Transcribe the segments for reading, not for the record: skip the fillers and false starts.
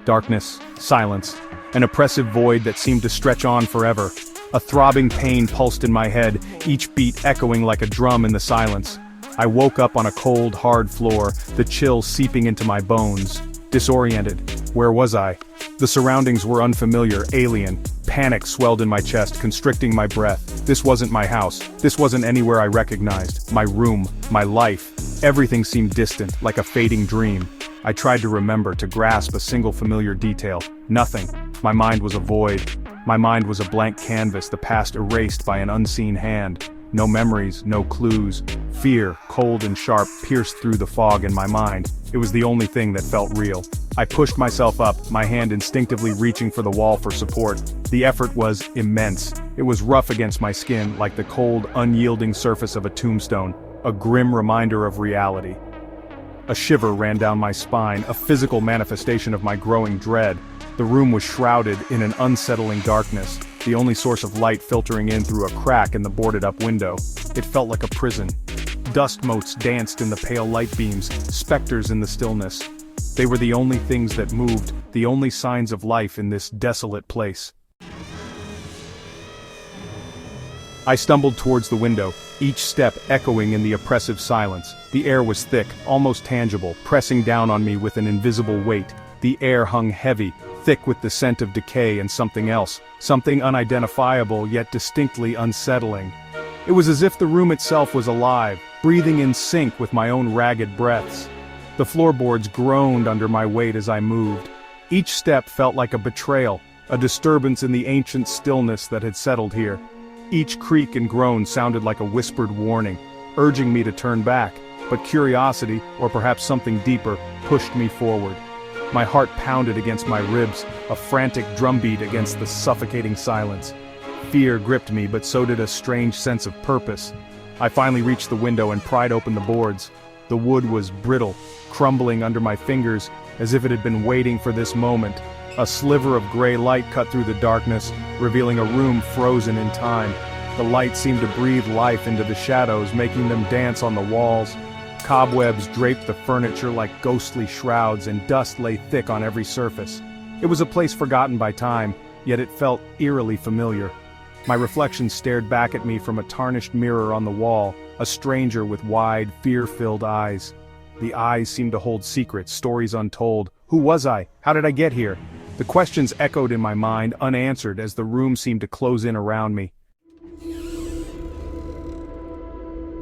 Darkness, silence, an oppressive void that seemed to stretch on forever. A throbbing pain pulsed in my head, each beat echoing like a drum in the silence. I woke up on a cold, hard floor, the chill seeping into my bones. Disoriented. Where was I? The surroundings were unfamiliar, alien. Panic swelled in my chest, constricting my breath. This wasn't my house. This wasn't anywhere I recognized. My room, my life. Everything seemed distant, like a fading dream. I tried to remember, to grasp a single familiar detail. Nothing. My mind was a void. My mind was a blank canvas, the past erased by an unseen hand. No memories, no clues. Fear, cold and sharp, pierced through the fog in my mind. It was the only thing that felt real. I pushed myself up, my hand instinctively reaching for the wall for support. The effort was immense. It was rough against my skin, like the cold, unyielding surface of a tombstone, a grim reminder of reality. A shiver ran down my spine, a physical manifestation of my growing dread. The room was shrouded in an unsettling darkness, the only source of light filtering in through a crack in the boarded-up window. It felt like a prison. Dust motes danced in the pale light beams, specters in the stillness. They were the only things that moved, the only signs of life in this desolate place. I stumbled towards the window, each step echoing in the oppressive silence. The air was thick, almost tangible, pressing down on me with an invisible weight. The air hung heavy, thick with the scent of decay and something else, something unidentifiable yet distinctly unsettling. It was as if the room itself was alive, breathing in sync with my own ragged breaths. The floorboards groaned under my weight as I moved. Each step felt like a betrayal, a disturbance in the ancient stillness that had settled here. Each creak and groan sounded like a whispered warning, urging me to turn back, but curiosity, or perhaps something deeper, pushed me forward. My heart pounded against my ribs, a frantic drumbeat against the suffocating silence. Fear gripped me, but so did a strange sense of purpose. I finally reached the window and pried open the boards. The wood was brittle, crumbling under my fingers, as if it had been waiting for this moment. A sliver of gray light cut through the darkness, revealing a room frozen in time. The light seemed to breathe life into the shadows, making them dance on the walls. Cobwebs draped the furniture like ghostly shrouds, and dust lay thick on every surface. It was a place forgotten by time, yet it felt eerily familiar. My reflection stared back at me from a tarnished mirror on the wall, a stranger with wide, fear-filled eyes. The eyes seemed to hold secrets, stories untold. Who was I? How did I get here? The questions echoed in my mind, unanswered, as the room seemed to close in around me.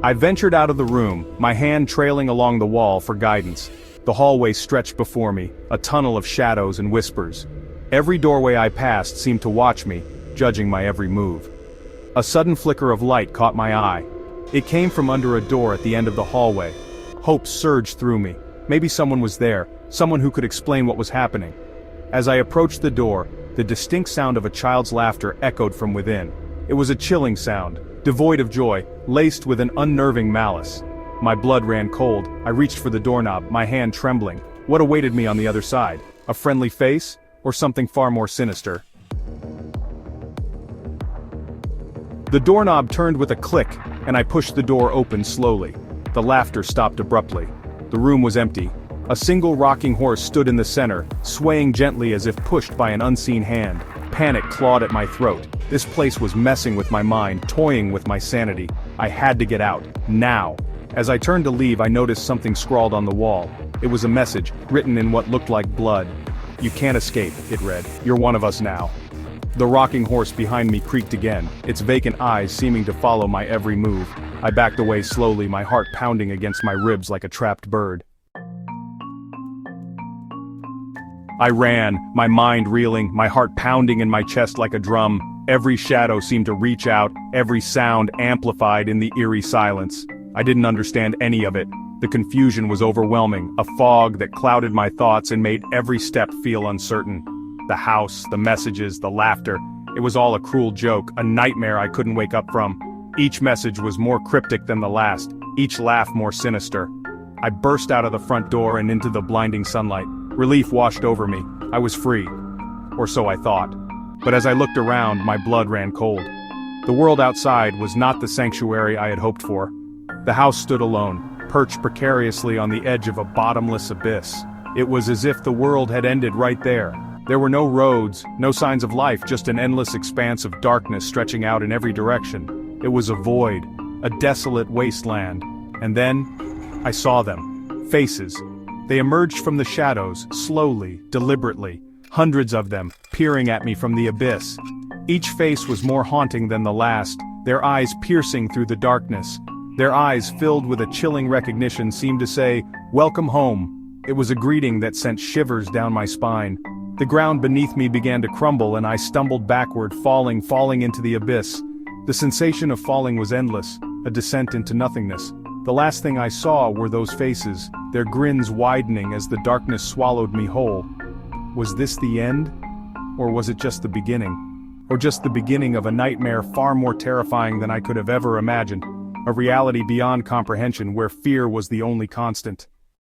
I ventured out of the room, my hand trailing along the wall for guidance. The hallway stretched before me, a tunnel of shadows and whispers. Every doorway I passed seemed to watch me, judging my every move. A sudden flicker of light caught my eye. It came from under a door at the end of the hallway. Hope surged through me. Maybe someone was there, someone who could explain what was happening. As I approached the door, the distinct sound of a child's laughter echoed from within. It was a chilling sound, devoid of joy, laced with an unnerving malice. My blood ran cold. I reached for the doorknob, my hand trembling. What awaited me on the other side? A friendly face, or something far more sinister? The doorknob turned with a click, and I pushed the door open slowly. The laughter stopped abruptly. The room was empty. A single rocking horse stood in the center, swaying gently as if pushed by an unseen hand. Panic clawed at my throat. This place was messing with my mind, toying with my sanity. I had to get out, now. As I turned to leave, I noticed something scrawled on the wall. It was a message, written in what looked like blood. "You can't escape," it read. "You're one of us now." The rocking horse behind me creaked again, its vacant eyes seeming to follow my every move. I backed away slowly, my heart pounding against my ribs like a trapped bird. I ran, my mind reeling, my heart pounding in my chest like a drum. Every shadow seemed to reach out, every sound amplified in the eerie silence. I didn't understand any of it. The confusion was overwhelming, a fog that clouded my thoughts and made every step feel uncertain. The house, the messages, the laughter. It was all a cruel joke, a nightmare I couldn't wake up from. Each message was more cryptic than the last, each laugh more sinister. I burst out of the front door and into the blinding sunlight. Relief washed over me. I was free. Or so I thought. But as I looked around, my blood ran cold. The world outside was not the sanctuary I had hoped for. The house stood alone, perched precariously on the edge of a bottomless abyss. It was as if the world had ended right there. There were no roads, no signs of life, just an endless expanse of darkness stretching out in every direction. It was a void, a desolate wasteland. And then, I saw them. Faces. They emerged from the shadows, slowly, deliberately. Hundreds of them, peering at me from the abyss. Each face was more haunting than the last, their eyes piercing through the darkness. Their eyes, filled with a chilling recognition, seemed to say, "Welcome home." It was a greeting that sent shivers down my spine. The ground beneath me began to crumble and I stumbled backward, falling into the abyss. The sensation of falling was endless, a descent into nothingness. The last thing I saw were those faces, their grins widening as the darkness swallowed me whole. Was this the end? Or was it just the beginning? Or just the beginning of a nightmare far more terrifying than I could have ever imagined? A reality beyond comprehension where fear was the only constant.